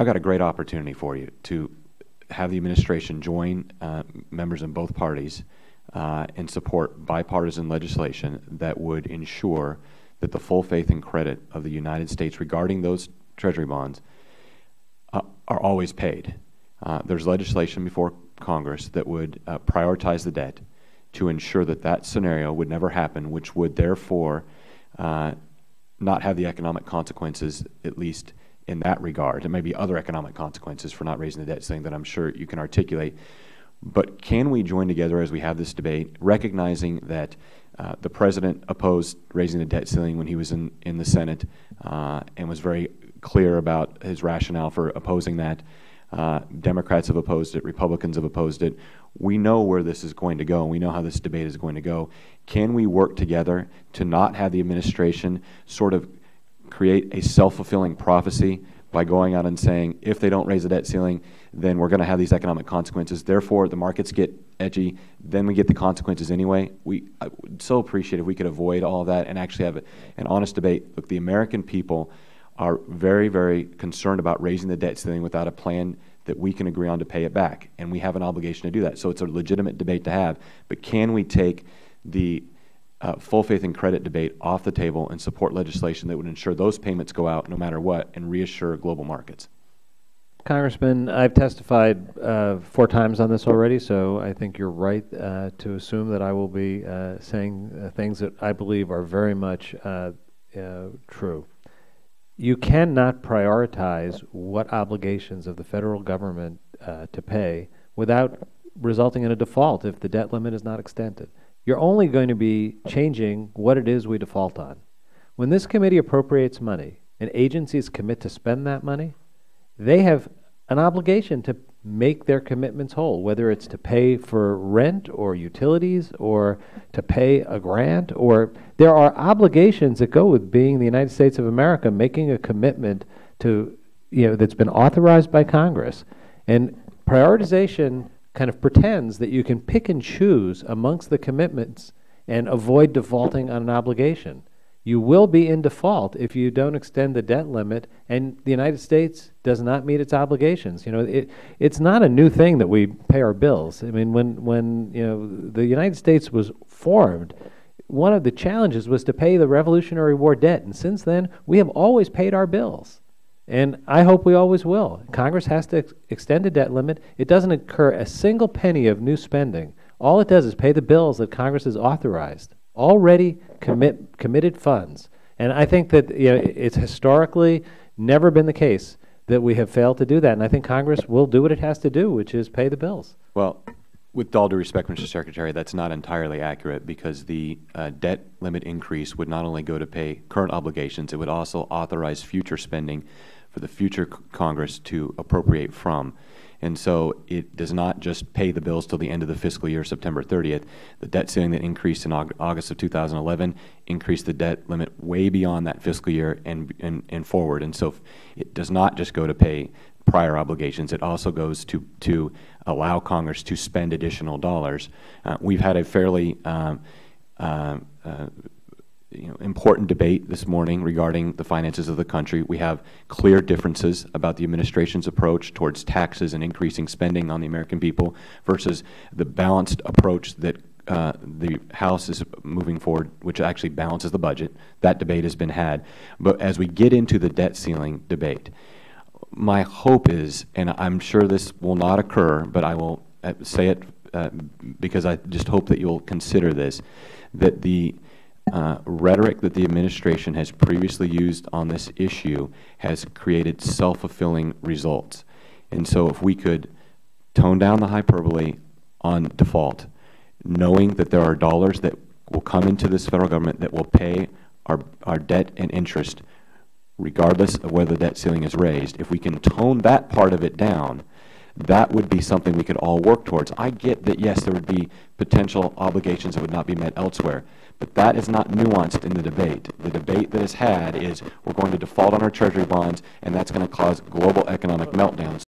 I've got a great opportunity for you to have the administration join members in both parties and support bipartisan legislation that would ensure that the full faith and credit of the United States regarding those Treasury bonds are always paid. There's legislation before Congress that would prioritize the debt to ensure that that scenario would never happen, which would therefore not have the economic consequences, at least in that regard. There may be other economic consequences for not raising the debt ceiling that I'm sure you can articulate. But can we join together as we have this debate, recognizing that the President opposed raising the debt ceiling when he was in the Senate and was very clear about his rationale for opposing that. Democrats have opposed it. Republicans have opposed it. We know where this is going to go, and we know how this debate is going to go. Can we work together to not have the administration sort of create a self-fulfilling prophecy by going out and saying, if they don't raise the debt ceiling, then we're going to have these economic consequences. Therefore, the markets get edgy. Then we get the consequences anyway. I would so appreciate if we could avoid all of that and actually have an honest debate. Look, the American people are very, very concerned about raising the debt ceiling without a plan that we can agree on to pay it back, and we have an obligation to do that. So it's a legitimate debate to have. But can we take the full faith and credit debate off the table and support legislation that would ensure those payments go out no matter what and reassure global markets? Congressman, I've testified 4 times on this already, so I think you're right to assume that I will be saying things that I believe are very much true. You cannot prioritize what obligations of the federal government to pay without resulting in a default if the debt limit is not extended. You're only going to be changing what it is we default on. When this committee appropriates money and agencies commit to spend that money, they have an obligation to make their commitments whole, whether it's to pay for rent or utilities or to pay a grant, or there are obligations that go with being the United States of America, making a commitment to, that's been authorized by Congress. And prioritization kind of pretends that you can pick and choose amongst the commitments and avoid defaulting on an obligation. You will be in default if you don't extend the debt limit and the United States does not meet its obligations. It's not a new thing that we pay our bills. I mean, when the United States was formed, one of the challenges was to pay the Revolutionary War debt, and since then we have always paid our bills. And I hope we always will. Congress has to extend the debt limit. It doesn't incur a single penny of new spending. All it does is pay the bills that Congress has authorized, already committed funds. And I think that it's historically never been the case that we have failed to do that. And I think Congress will do what it has to do, which is pay the bills. Well, with all due respect, Mr. Secretary, that's not entirely accurate, because the debt limit increase would not only go to pay current obligations, it would also authorize future spending for the future Congress to appropriate from. And so it does not just pay the bills till the end of the fiscal year, September 30th. The debt ceiling that increased in August of 2011 increased the debt limit way beyond that fiscal year and forward. And so it does not just go to pay prior obligations. It also goes to allow Congress to spend additional dollars. We've had a fairly important debate this morning regarding the finances of the country. We have clear differences about the administration's approach towards taxes and increasing spending on the American people versus the balanced approach that the House is moving forward, which actually balances the budget. That debate has been had. But as we get into the debt ceiling debate, my hope is, and I'm sure this will not occur, but I will say it because I just hope that you'll consider this, that the rhetoric that the administration has previously used on this issue has created self-fulfilling results. And so if we could tone down the hyperbole on default, knowing that there are dollars that will come into this federal government that will pay our debt and interest regardless of whether the debt ceiling is raised, if we can tone that part of it down, that would be something we could all work towards. I get that, yes, there would be potential obligations that would not be met elsewhere, but that is not nuanced in the debate. The debate that is had is we're going to default on our Treasury bonds, and that's going to cause global economic meltdowns.